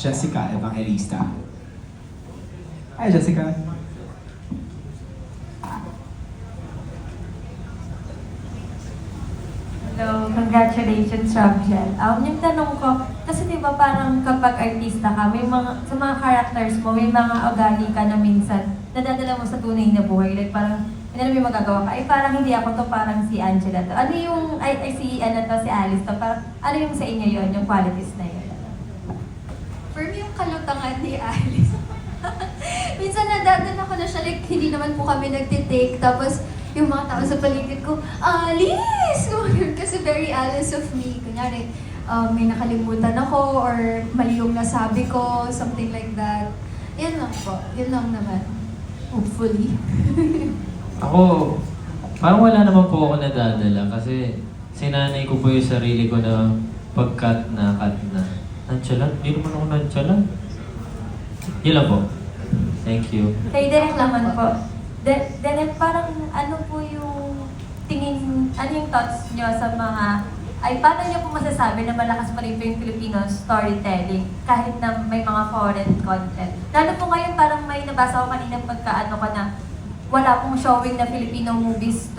Jessica Evangelista. Hi, Jessica. Hello, congratulations, Robjel. Yung tanong ko, kasi di ba parang kapag artista ka, may mga, sa mga characters mo, may mga ugali ka na minsan nadadala mo sa tunay na buhay. Like parang, ano may magagawa ka? Ay parang hindi ako to, parang si Angela to. Ano yung, si Alice to, parang, ano yung sa inyo yon yung qualities na yun? For me, yung kalutangan ni Alice. Minsan nadadala ko na siya, like, hindi naman po kami nagtitake. Tapos, yung mga tao sa paligid ko, Alice! Kasi very Alice of me. Kunyari, may nakalimutan ako or mali yung nasabi ko, something like that. Yan lang po. Yun lang naman. Hopefully. Ako, parang wala naman po ako nadadala kasi sinanay ko po yung sarili ko na pag-cut na. Nonchalant? Hindi naman ako nonchalant. Yun lang po. Thank you. Kay Direk naman po. Direk, parang ano po yung tingin, ano yung thoughts nyo sa mga, paano nyo po masasabi na malakas pa rin po yung Filipino storytelling kahit na may mga foreign content? Lalo po ngayon parang may nabasa ko kanina pagka na wala pong showing na Filipino movies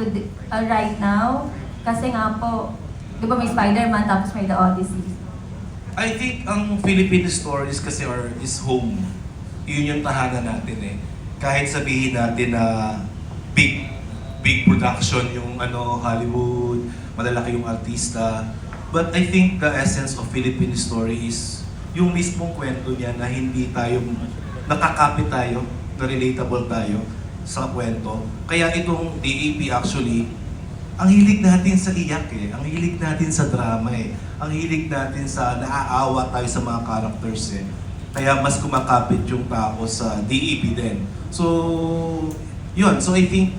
right now. Kasi nga po, di ba may Spider-Man tapos may The Odyssey. I think ang Philippine stories kasi is home. Yun yung tahanan natin eh. Kahit sabihin natin na big production yung Hollywood, malalaki yung artista. But I think the essence of Philippine story is yung mismong kwento niya na hindi tayo, nakakapit tayo, na relatable tayo sa kwento. Kaya itong DAP actually, ang hilig natin sa iyak eh. Ang hilig natin sa drama eh. Ang hilig natin sa naaawa tayo sa mga characters eh. Kaya mas kumakapit yung tao sa DAP din. So, yun. So I think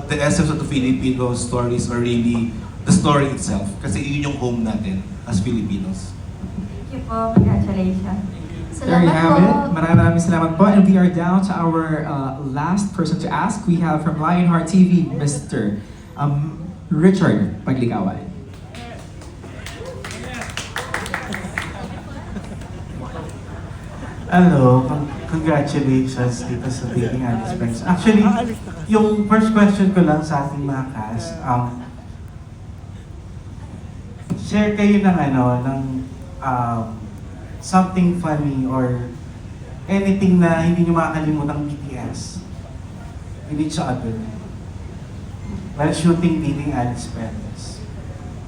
the essence of the Filipino stories are really the story itself. Kasi yun yung home natin as Filipinos. Thank you po. Congratulations. There you Salamat have po. it. Maraming salamat po. And we are down to our last person to ask. We have from Lionheart TV, Mr. Richard Pagligawan. Hello, congratulations dito sa Dating Alice Friends. Actually, yung first question ko lang sa ating mga cast, share kayo ng something funny or anything na hindi nyo makakalimutang BTS with each other while shooting Dating Alice Friends.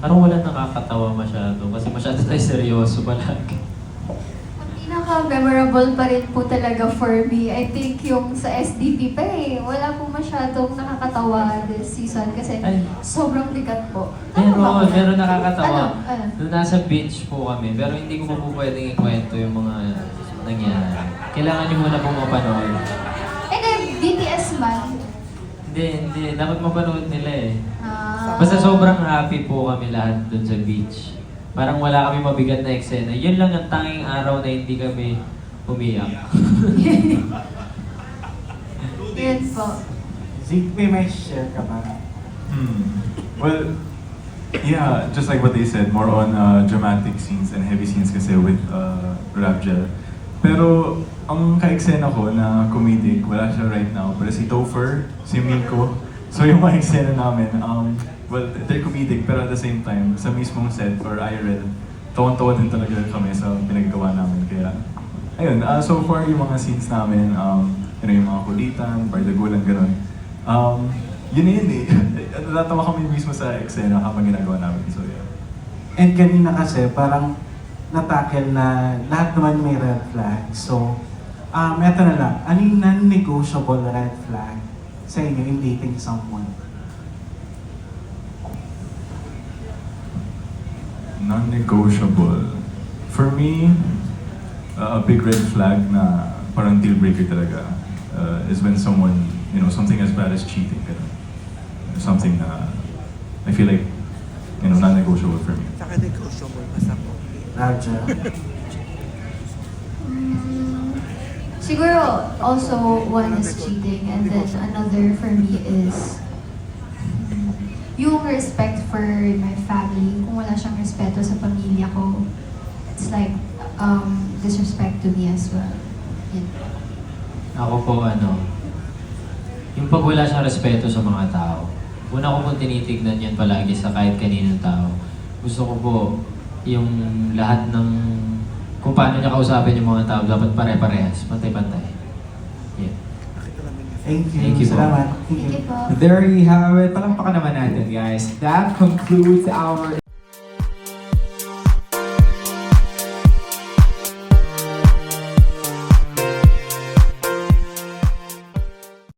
Parang wala nakakatawa masyado kasi masyado tayo seryoso palagi. Ang pinaka-memorable pa rin po talaga for me, I think yung sa SDP pa eh. Wala po masyadong nakakatawa this season kasi Ay. sobrang bigat po. Tama ba ako? Meron nakakatawa. Ano? Nung nasa beach po kami, pero hindi ko po pwedeng ikwento yung mga nangyari. Kailangan nyo muna pong mapanood. Eh, BTS man. Hindi. Dapat mapanood nila eh. Ah. Basta sobrang happy po kami lahat dun sa beach. Parang wala kami mabigat na eksena. Yun lang ang tanging araw na hindi kami umiyak. Yun po. Zeke, may share ka ba? Well, yeah, just like what they said, more on dramatic scenes and heavy scenes kasi with Rabjel. Pero ang ka-eksena ko na comedic, wala siya right now. Pero si Topher, si Miko, so yung mga eksena namin, well, they're comedic pero at the same time, sa mismong set or IRL, tawan-tawa din talaga kami sa pinaggawa namin. Kaya, ayun, so far yung mga scenes namin, yung mga kulitan, bardagulan, gano'n. Yun na yun eh. Natatawa kami mismo sa eksena habang ginagawa namin. So yeah. And kanina kasi parang natakel na lahat naman may red flag. So, eto na lang. Ano yung non-negotiable red flag sa inyo in dating someone? Non-negotiable. For me, a big red flag na parang deal breaker talaga is when someone, something as bad as cheating. Something na I feel like, non-negotiable for me. Raja. Siguro also one is cheating and then another for me is yung respect for my family. Kung wala siyang respeto sa pamilya ko, it's like disrespect to to me as well. Yan. Ako po, yung pag wala siyang respeto sa mga tao. Una ko po tinitignan yan palagi sa kahit kaninong tao. Gusto ko po yung lahat ng kung paano niya kausapin yung mga tao, dapat pare-parehas, pantay-pantay. Yeah. Thank you. Thank you po. Salamat. Thank you po. There you have it. Palakpakan naman natin, guys. That concludes our